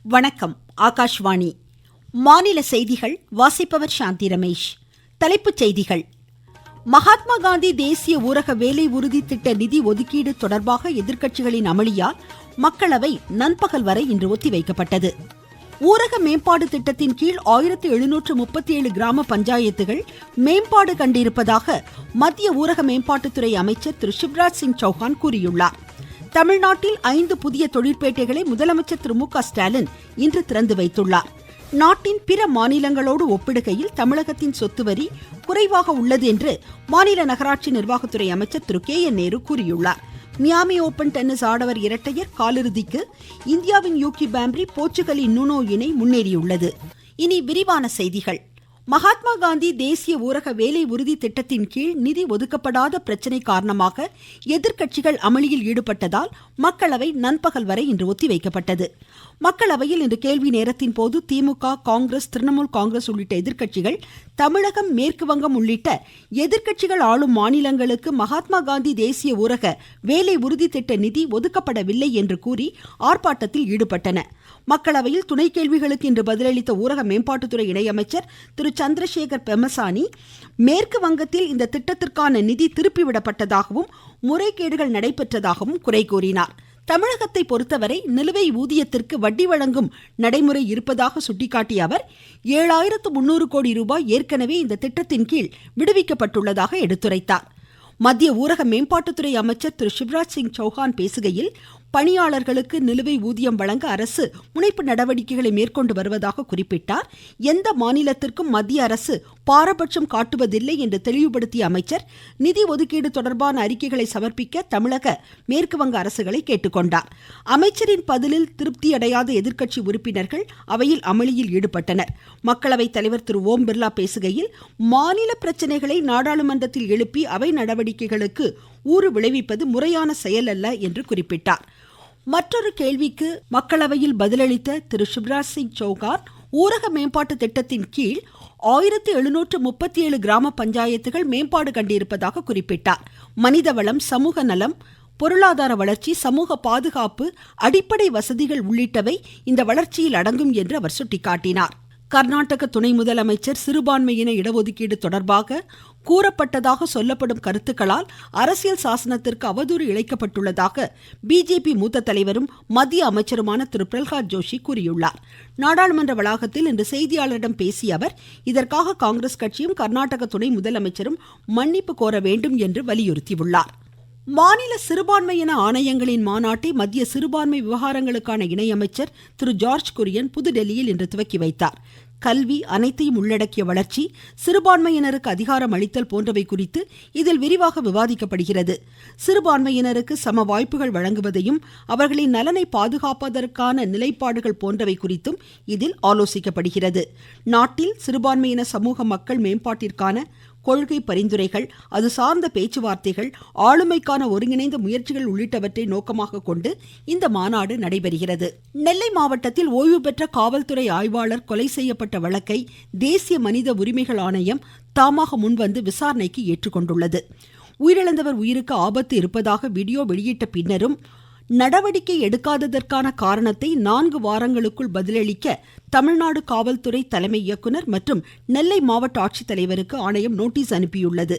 வணக்கம். ஆகாஷ்வாணி. மாநில செய்திகள் வாசிப்பவர் சாந்தி ரமேஷ். தலைப்புச் செய்திகள். மகாத்மா காந்தி தேசிய ஊரக வேலை உறுதி திட்ட நிதி ஒதுக்கீடு தொடர்பாக எதிர்க்கட்சிகளின் அமளியால் மக்களவை நண்பகல் வரை இன்று ஒத்திவைக்கப்பட்டது. ஊரக மேம்பாடு திட்டத்தின் கீழ் 1737 கிராம பஞ்சாயத்துகள் மேம்பாடு கண்டிருப்பதாக மத்திய ஊரக மேம்பாட்டுத்துறை அமைச்சர் திரு சிவராஜ் சிங் சௌஹான் கூறியுள்ளார். தமிழ்நாட்டில் 5 புதிய தொழிற்பேட்டைகளை முதலமைச்சர் திரு மு க ஸ்டாலின் இன்று திறந்து வைத்துள்ளார். நாட்டின் பிற மாநிலங்களோடு ஒப்பிடுகையில் தமிழகத்தின் சொத்து வரி குறைவாக உள்ளது என்று மாநில நகராட்சி நிர்வாகத்துறை அமைச்சர் திரு கே என் நேரு கூறியுள்ளார். மியாமி ஓபன் டென்னிஸ் ஆடவர் இரட்டையர் காலிறுதிக்கு இந்தியாவின் யூகி பாம்ப்ரி போர்ச்சுகலின் நுனோ இணை முன்னேறியுள்ளது. இனி விரிவான செய்திகள். மகாத்மா காந்தி தேசிய ஊரக வேலை உறுதி திட்டத்தின் கீழ் நிதி ஒதுக்கப்படாத பிரச்சினை காரணமாக எதிர்க்கட்சிகள் அமளியில் ஈடுபட்டதால் மக்களவை நண்பகல் வரை இன்று ஒத்திவைக்கப்பட்டது. மக்களவையில் இன்று கேள்வி நேரத்தின் போது திமுக, காங்கிரஸ், திரிணாமுல் காங்கிரஸ் உள்ளிட்ட எதிர்க்கட்சிகள் தமிழகம், மேற்கு வங்கம் உள்ளிட்ட எதிர்க்கட்சிகள் ஆளும் மாநிலங்களுக்கு மகாத்மா காந்தி தேசிய ஊரக வேலை உறுதி திட்ட நிதி ஒதுக்கப்படவில்லை என்று கூறி ஆர்ப்பாட்டத்தில் ஈடுபட்டன. மக்களவையில் துணை கேள்விகளுக்கு இன்று பதிலளித்த ஊரக மேம்பாட்டுத்துறை இணையமைச்சர் திரு சந்திரசேகர் பெமசானி, மேற்கு வங்கத்தில் இந்த திட்டத்திற்கான நிதி திருப்பிவிடப்பட்டதாகவும் முறைகேடுகள் நடைபெற்றதாகவும் குறை கூறினார். தமிழகத்தை பொறுத்தவரை நிலுவை ஊதியத்திற்கு வட்டி வழங்கும் நடைமுறை இருப்பதாக சுட்டிக்காட்டிய அவர் 7300 கோடி ரூபாய் ஏற்கனவே இந்த திட்டத்தின் கீழ் விடுவிக்கப்பட்டுள்ளதாக எடுத்துரைத்தார். மத்திய ஊரக மேம்பாட்டுத்துறை அமைச்சர் திரு சிவராஜ் சிங் சௌஹான் பேசுகையில், பணியாளர்களுக்கு நிலுவை ஊதியம் வழங்க அரசு முனைப்பு நடவடிக்கைகளை மேற்கொண்டு வருவதாக குறிப்பிட்டார். எந்த மாநிலத்திற்கும் மத்திய அரசு பாரபட்சம் காட்டுவதில்லை என்று தெளிவுபடுத்திய அமைச்சர், நிதி ஒதுக்கீடு தொடர்பான அறிக்கைகளை சமர்ப்பிக்க தமிழக, மேற்கு வங்க அரசுகளை கேட்டுக்கொண்டார். அமைச்சரின் பதிலில் திருப்தியடையாத எதிர்க்கட்சி உறுப்பினர்கள் அவையில் அமளியில் ஈடுபட்டனர். மக்களவைத் தலைவர் திரு ஓம் பிர்லா பேசுகையில், மாநில பிரச்சனைகளை நாடாளுமன்றத்தில் எழுப்பி அவை நடவடிக்கைகளுக்கு ஊறு விளைவிப்பது முறையான செயல் அல்ல என்று குறிப்பிட்டார். மற்றொரு கேள்விக்கு மக்களவையில் பதிலளித்த திரு சிவராஜ் சிங் சௌஹான், ஊரக மேம்பாட்டு திட்டத்தின் கீழ் 1737 கிராம பஞ்சாயத்துகள் மேம்பாடு கண்டிருப்பதாக குறிப்பிட்டார். மனிதவளம், சமூக நலம், பொருளாதார வளர்ச்சி, சமூக பாதுகாப்பு, அடிப்படை வசதிகள் உள்ளிட்டவை இந்த வளர்ச்சியில் அடங்கும் என்று அவர் சுட்டிக்காட்டினார். கர்நாடக துணை முதலமைச்சர் சிறுபான்மையின இடஒதுக்கீடு தொடர்பாக கூறப்பட்டதாக சொல்லப்படும் கருத்துக்களால் அரசியல் சாசனத்திற்கு அவதூறு இழைக்கப்பட்டுள்ளதாக பிஜேபி மூத்த தலைவரும் மத்திய அமைச்சருமான திரு பிரல்ஹாத் ஜோஷி கூறியுள்ளார். நாடாளுமன்ற வளாகத்தில் இன்று செய்தியாளரிடம் பேசிய அவர், இதற்காக காங்கிரஸ் கட்சியும் கர்நாடக துணை முதலமைச்சரும் மன்னிப்பு கோர வேண்டும் என்று வலியுறுத்தியுள்ளார். மாநில சிறுபான்மையின ஆணையங்களின் மாநாட்டை மத்திய சிறுபான்மை விவகாரங்களுக்கான இணையமைச்சர் திரு ஜார்ஜ் குரியன் புதுடெல்லியில் இன்று துவக்கி வைத்தார். கல்வி, அனைத்தையும் உள்ளடக்கிய வளர்ச்சி, சிறுபான்மையினருக்கு அதிகாரம் அளித்தல் போன்றவை குறித்து இதில் விரிவாக விவாதிக்கப்படுகிறது. சிறுபான்மையினருக்கு சம வாய்ப்புகள் வழங்குவதையும் அவர்களின் நலனை பாதுகாப்பதற்கான நிலைப்பாடுகள் போன்றவை குறித்தும் இதில் ஆலோசிக்கப்படுகிறது. நாட்டில் சிறுபான்மையின சமூக மக்கள் மேம்பாட்டிற்கான கொள்கை பரிந்துரைகள், அது சார்ந்த பேச்சுவார்த்தைகள், ஆளுமைக்கான ஒருங்கிணைந்த முயற்சிகள் உள்ளிட்டவற்றை நோக்கமாக கொண்டு இந்த மாநாடு நடைபெறுகிறது. நெல்லை மாவட்டத்தில் ஓய்வு பெற்ற காவல்துறை ஆய்வாளர் கொலை செய்யப்பட்ட வழக்கை தேசிய மனித உரிமைகள் ஆணையம் தாமாக முன்வந்து விசாரணைக்கு ஏற்றுக்கொண்டுள்ளது. உயிரிழந்தவர் உயிருக்கு ஆபத்து இருப்பதாக வீடியோ வெளியிட்ட பின்னரும் நடவடிக்கை எடுக்காததற்கான காரணத்தை 4 வாரங்களுக்குள் பதிலளிக்க தமிழ்நாடு காவல்துறை தலைமை இயக்குனர் மற்றும் நெல்லை மாவட்ட ஆட்சித்தலைவருக்கு ஆணையம் நோட்டீஸ் அனுப்பியுள்ளது.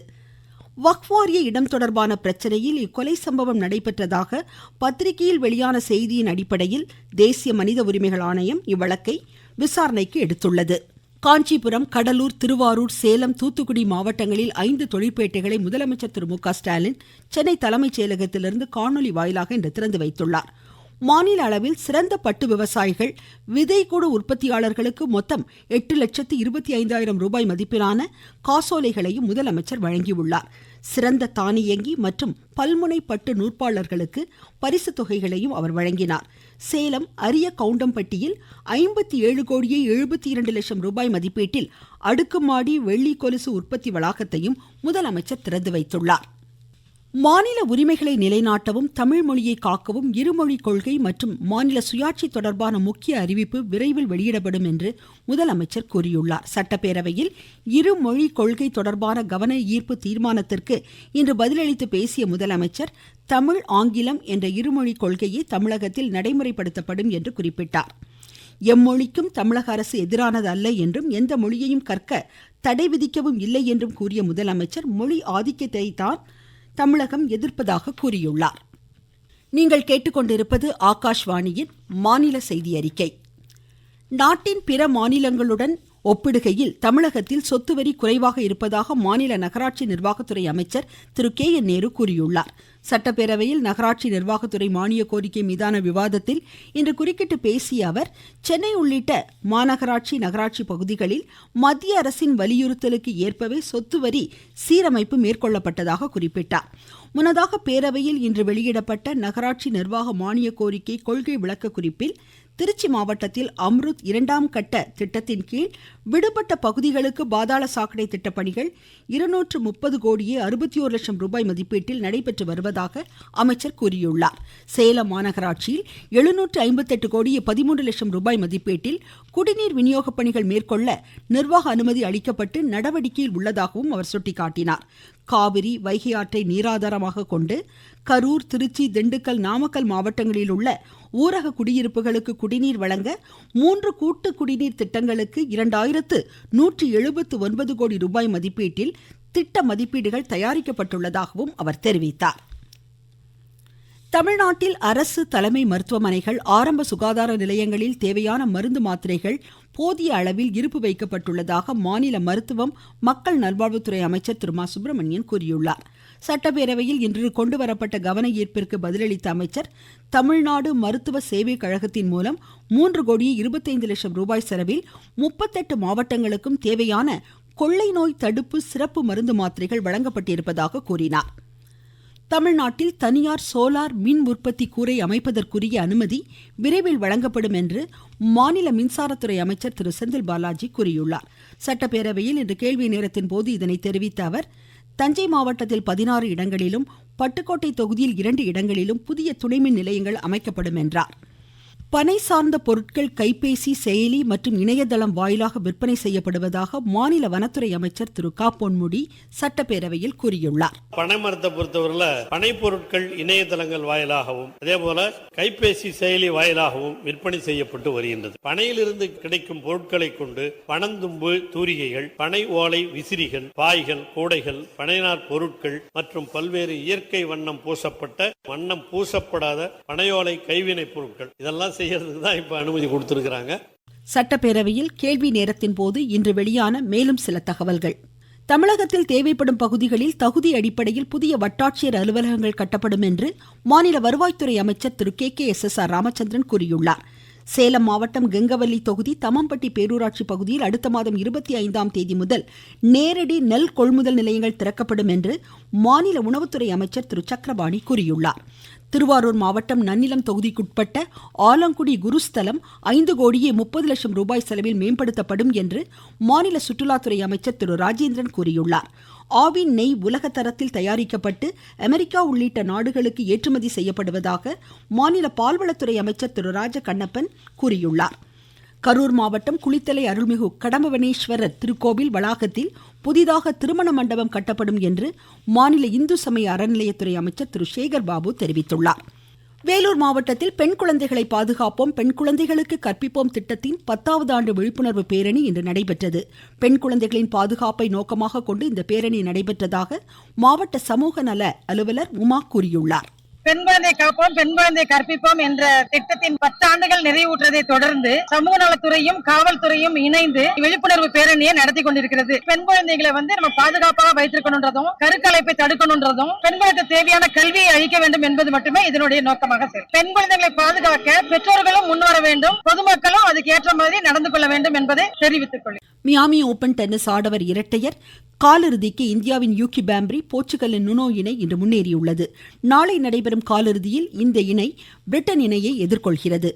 வக்ஃப் வாரிய இடம் தொடர்பான பிரச்சனையில் இக்கொலை சம்பவம் நடைபெற்றதாக பத்திரிகையில் வெளியான செய்தியின் அடிப்படையில் தேசிய மனித உரிமைகள் ஆணையம் இவ்வழக்கை விசாரணைக்கு எடுத்துள்ளது. காஞ்சிபுரம், கடலூர், திருவாரூர், சேலம், தூத்துக்குடி மாவட்டங்களில் 5 தொழிற்பேட்டைகளை முதலமைச்சர் திரு மு க ஸ்டாலின் சென்னை தலைமைச் செயலகத்திலிருந்து காணொலி வாயிலாக இன்று திறந்து வைத்துள்ளார். மாநில அளவில் சிறந்த பட்டு விவசாயிகள், விதைக்கூடு உற்பத்தியாளர்களுக்கு மொத்தம் 8,25,000 ரூபாய் மதிப்பிலான காசோலைகளையும் முதலமைச்சர் வழங்கியுள்ளார். சிறந்த தானியங்கி மற்றும் பல்முனை பட்டு நூற்பாளர்களுக்கு பரிசு தொகைகளையும் அவர் வழங்கினார். சேலம் அரிய கவுண்டம்பட்டியில் 57,72,00,000 ரூபாய் மதிப்பீட்டில் அடுக்குமாடி வெள்ளி கொலுசு உற்பத்தி வளாகத்தையும் முதலமைச்சர் திறந்து வைத்துள்ளார். மாநில உரிமைகளை நிலைநாட்டவும் தமிழ் மொழியை காக்கவும் இருமொழி கொள்கை மற்றும் மாநில சுயாட்சி தொடர்பான முக்கிய அறிவிப்பு விரைவில் வெளியிடப்படும் என்று முதலமைச்சர் கூறியுள்ளார். சட்டப்பேரவையில் இருமொழி கொள்கை தொடர்பான கவன ஈர்ப்பு தீர்மானத்திற்கு இன்று பதிலளித்து பேசிய முதலமைச்சர் தமிழ் ஆங்கிலம் என்ற இருமொழி கொள்கையை தமிழகத்தில் நடைமுறைப்படுத்தப்படும் என்று குறிப்பிட்டார். எம்மொழிக்கும் தமிழக அரசு எதிரானது அல்ல என்றும் எந்த மொழியையும் கற்க தடை விதிக்கவும் இல்லை என்றும் கூறிய முதலமைச்சர் மொழி ஆதிக்கத்தை தான் தமிழகம் எதிர்ப்பதாக கூறியுள்ளார். நீங்கள் கேட்டுக்கொண்டிருப்பது ஆகாஷ்வாணியின் மாநில செய்தி அறிக்கை. நாட்டின் பிற மாநிலங்களுடன் ஒப்பிடுகையில் தமிழகத்தில் சொத்து வரி குறைவாக இருப்பதாக மாநில நகராட்சி நிர்வாகத்துறை அமைச்சர் திரு KN நேரு கூறியுள்ளார். சட்டப்பேரவையில் நகராட்சி நிர்வாகத்துறை மானிய கோரிக்கை மீதான விவாதத்தில் இன்று குறுக்கிட்டு பேசிய அவர், சென்னை உள்ளிட்ட மாநகராட்சி நகராட்சி பகுதிகளில் மத்திய அரசின் வலியுறுத்தலுக்கு ஏற்பவே சொத்து வரி சீரமைப்பு மேற்கொள்ளப்பட்டதாக குறிப்பிட்டார். முன்னதாக பேரவையில் இன்று வெளியிடப்பட்ட நகராட்சி நிர்வாக மானிய கோரிக்கை கொள்கை விளக்க குறிப்பில் திருச்சி மாவட்டத்தில் அம்ருத் 2ஆம் கட்ட திட்டத்தின் கீழ் விடுபட்ட பகுதிகளுக்கு பாதாள சாக்கடை திட்டப்பணிகள் 230 கோடியே 61 லட்சம் ரூபாய் மதிப்பீட்டில் நடைபெற்று வருவதாக அமைச்சர் கூறியுள்ளார். சேலம் மாநகராட்சியில் 758 கோடியே 13 லட்சம் ரூபாய் மதிப்பீட்டில் குடிநீர் விநியோக பணிகள் மேற்கொள்ள நிர்வாக அனுமதி அளிக்கப்பட்டு நடவடிக்கையில் உள்ளதாகவும் அவர் சுட்டிக்காட்டினார். காவிரி வைகை ஆற்றை நீராதாரமாக கொண்டு கரூர், திருச்சி, திண்டுக்கல், நாமக்கல் மாவட்டங்களில் உள்ள ஊரக குடியிருப்புகளுக்கு குடிநீர் வழங்க 3 கூட்டு குடிநீர் திட்டங்களுக்கு 2179 கோடி ரூபாய் மதிப்பீட்டில் திட்ட மதிப்பீடுகள் தயாரிக்கப்பட்டுள்ளதாகவும் அவர் தெரிவித்தார். தமிழ்நாட்டில் அரசு தலைமை மருத்துவமனைகள், ஆரம்ப சுகாதார நிலையங்களில் தேவையான மருந்து மாத்திரைகள் போதிய அளவில் இருப்பு வைக்கப்பட்டுள்ளதாக மாநில மருத்துவம் மக்கள் நல்வாழ்வுத்துறை அமைச்சர் திரு மா சுப்பிரமணியன் கூறியுள்ளார். சட்டப்பேரவையில் இன்று கொண்டுவரப்பட்ட கவன ஈர்ப்பிற்கு பதிலளித்த அமைச்சர், தமிழ்நாடு மருத்துவ சேவை கழகத்தின் மூலம் 3 கோடியே 25 லட்சம் ரூபாய் செலவில் 38 மாவட்டங்களுக்கும் தேவையான கொள்ளை நோய் தடுப்பு சிறப்பு மருந்து மாத்திரைகள் வழங்கப்பட்டிருப்பதாக கூறினார். தமிழ்நாட்டில் தனியார் சோலார் மின் உற்பத்தி கூரை அமைப்பதற்குரிய அனுமதி விரைவில் வழங்கப்படும் என்று மாநில மின்சாரத்துறை அமைச்சர் திரு செந்தில் பாலாஜி கூறியுள்ளார். சட்டப்பேரவையில் இன்று கேள்வி நேரத்தின் போது இதனை தெரிவித்த அவர், தஞ்சை மாவட்டத்தில் 16 இடங்களிலும் பட்டுக்கோட்டை தொகுதியில் 2 இடங்களிலும் புதிய துணைமின் நிலையங்கள் அமைக்கப்படும் என்றார். பனை சார்ந்த பொருட்கள் கைபேசி, செயலி மற்றும் இணையதளம் வாயிலாக விற்பனை செய்யப்படுவதாக மாநில வனத்துறை அமைச்சர் திரு க பொன்முடி சட்டப்பேரவையில் கூறியுள்ளார். பனை மரத்தை பொறுத்தவரையில பனை பொருட்கள் இணையதளங்கள் வாயிலாகவும் அதேபோல கைபேசி செயலி வாயிலாகவும் விற்பனை செய்யப்பட்டு வருகின்றது. பனையிலிருந்து கிடைக்கும் பொருட்களை கொண்டு பனந்தும்பு தூரிகைகள், பனை ஓலை விசிறிகள், பாய்கள், கூடைகள், பனைநார் பொருட்கள் மற்றும் பல்வேறு இயற்கை வண்ணம் பூசப்பட்ட, வண்ணம் பூசப்படாத பனையோலை கைவினை பொருட்கள் இதெல்லாம் செய்யறதுக்கு தான் இப்ப அனுமதி கொடுத்திருக்கிறாங்க. சட்டப்பேரவையில் கேள்வி நேரத்தின் போது இன்று வெளியான மேலும் சில தகவல்கள். தமிழகத்தில் தேவைப்படும் பகுதிகளில் தகுதி அடிப்படையில் புதிய வட்டாட்சியர் அலுவலகங்கள் கட்டப்படும் என்று மாநில வருவாய்த்துறை அமைச்சர் திரு KKSSR ராமச்சந்திரன் கூறியுள்ளார். சேலம் மாவட்டம் கெங்கவல்லி தொகுதி தமம்பட்டி பேரூராட்சி பகுதியில் அடுத்த மாதம் 25ஆம் தேதி முதல் நேரடி நெல் கொள்முதல் நிலையங்கள் திறக்கப்படும் என்று மாநில உணவுத்துறை அமைச்சர் திரு சக்கரபாணி கூறியுள்ளார். திருவாரூர் மாவட்டம் நன்னிலம் தொகுதிக்குட்பட்ட ஆலங்குடி குருஸ்தலம் 5 கோடியே 30 லட்சம் ரூபாய் செலவில் மேம்படுத்தப்படும் என்று மாநில சுற்றுலாத்துறை அமைச்சர் திரு ராஜேந்திரன் கூறியுள்ளார். ஆவின் நெய் உலக தரத்தில் தயாரிக்கப்பட்டு அமெரிக்கா உள்ளிட்ட நாடுகளுக்கு ஏற்றுமதி செய்யப்படுவதாக மாநில பால்வளத்துறை அமைச்சர் திரு ராஜ கண்ணப்பன் கூறியுள்ளார். கரூர் மாவட்டம் குளித்தலை அருள்மிகு கடம்பவனேஸ்வரர் திருக்கோவில் வளாகத்தில் புதிதாக திருமண மண்டபம் கட்டப்படும் என்று மாநில இந்து சமய அறநிலையத்துறை அமைச்சர் திரு சேகர் பாபு தெரிவித்துள்ளார். வேலூர் மாவட்டத்தில் பெண் குழந்தைகளை பாதுகாப்போம், பெண் குழந்தைகளுக்கு கற்பிப்போம் திட்டத்தின் 10வது ஆண்டு விழிப்புணர்வு பேரணி இன்று நடைபெற்றது. பெண் குழந்தைகளின் பாதுகாப்பை நோக்கமாக கொண்டு இந்த பேரணி நடைபெற்றதாக மாவட்ட சமூக நல அலுவலர் உமா கூறியுள்ளார். பெண் குழந்தை காப்போம், பெண் குழந்தை கற்பிப்போம் என்ற திட்டத்தின் 10 ஆண்டுகள் நிறைவுற்றதை தொடர்ந்து சமூக நலத்துறையும் காவல்துறையும் இணைந்து விழிப்புணர்வு பேரணியை நடத்தி கொண்டிருக்கிறது. பெண் குழந்தைகளை நம்ம பாதுகாப்பாக வைத்திருக்கணும்ன்றதும், கருக்கலைப்பை தடுக்கணும்ன்றதும், பெண்களுக்கு தேவையான கல்வியை அளிக்க வேண்டும் என்பது மட்டுமே இதனுடைய நோக்கமாக செயல். பெண் குழந்தைகளை பாதுகாக்க பெற்றோர்களும் முன்வர வேண்டும், பொதுமக்களும் அதுக்கு ஏற்ற மாதிரி நடந்து கொள்ள வேண்டும் என்பதை தெரிவித்துக் கொள்கிறேன். மியாமி ஓபன் டென்னிஸ் ஆடவர் இரட்டையர் காலிறுதிக்கு இந்தியாவின் யூகி பாம்ப்ரி, போர்ச்சுகலின் நுனோ இணை இன்று முன்னேறியுள்ளது. நாளை நடைபெறும் காலிறுதியில் இந்த இணை பிரிட்டன் இணையை எதிர்கொள்கிறது.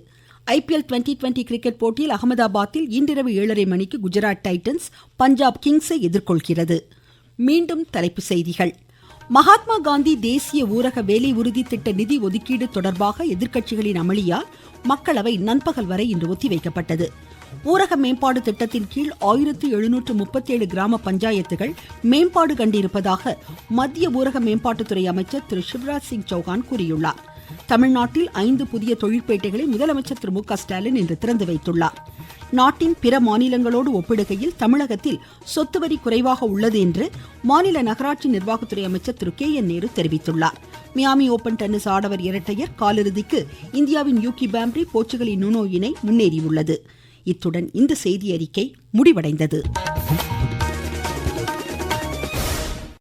IPL 2020 கிரிக்கெட் போட்டியில் அகமதாபாத்தில் இன்றிரவு 7:30 மணிக்கு குஜராத் டைட்டன்ஸ் பஞ்சாப் கிங்ஸை எதிர்கொள்கிறது. மீண்டும் தலைப்புச் செய்திகள். மகாத்மா காந்தி தேசிய ஊரக வேலை உறுதி திட்ட நிதி ஒதுக்கீடு தொடர்பாக எதிர்க்கட்சிகளின் அமளியால் மக்களவை நண்பகல் வரை இன்று ஒத்திவைக்கப்பட்டது. ஊரக மேம்பாடு திட்டத்தின் கீழ் 1737 கிராம பஞ்சாயத்துகள் மேம்பாடு கண்டிருப்பதாக மத்திய ஊரக மேம்பாட்டுத்துறை அமைச்சர் திரு சிவராஜ் சிங் சௌகான் கூறியுள்ளார். தமிழ்நாட்டில் 5 புதிய தொழிற்பேட்டைகளை முதலமைச்சர் திரு மு.க. ஸ்டாலின் இன்று திறந்து வைத்துள்ளார். நாட்டின் பிற மாநிலங்களோடு ஒப்பிடுகையில் தமிழகத்தில் சொத்து வரி குறைவாக உள்ளது என்று மாநில நகராட்சி நிர்வாகத்துறை அமைச்சர் திரு கே.என். நேரு தெரிவித்துள்ளார். மியாமி ஓபன் டென்னிஸ் ஆடவர் இரட்டையர் காலிறுதிக்கு இந்தியாவின் யூகி பாம்ப்ரி போர்ச்சுகலின் நுனோ இணை முன்னேறியுள்ளது. இத்துடன் இந்த செய்தி அறிக்கை முடிவடைந்தது.